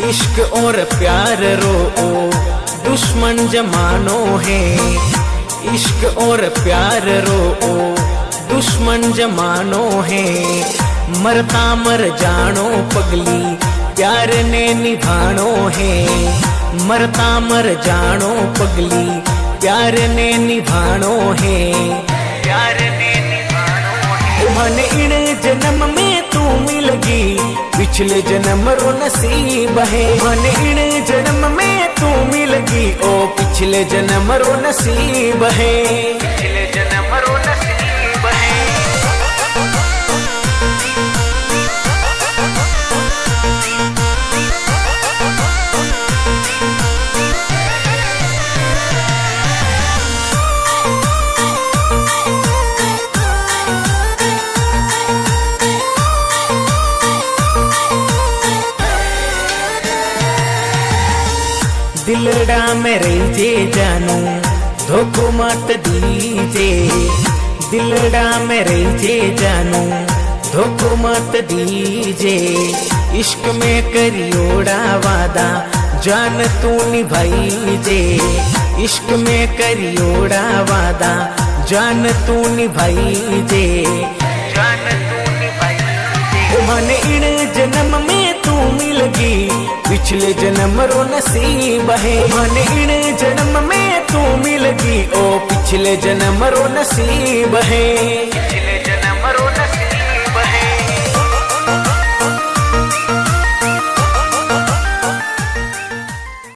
इश्क और प्यार रो ओ दुश्मन जमानो है। इश्क और प्यार रो ओ दुश्मन जमानो है। मरता मर जानो पगली प्यार ने निभानो है। मरता मर जानो पगली प्यार ने निभानो है। प्यार ने निभानो है। मन इन जन्म में तू मिलगी पिछले जन्म रो नसीब है। मन इन जन्म में तू मिलगी ओ पिछले जन्म रो नसीब है। पिछले जन्म रो नसीब है। दिलड़ा में रहीजे जानू धोखो मत दीजे। दिलड़ा में रहीजे जानू धोखो मत दीजे। इश्क में करियोड़ा वादा जान तू निभाईजे। इश्क में करियोड़ा वादा जान तू निभाईजे। जान तू निभाईजे। मन इन जन्म में तू मिलगी पिछले जन्म रो नसीब है। मन इन जन्म में तू मिलगी ओ पिछले जन्म रो नसीब है।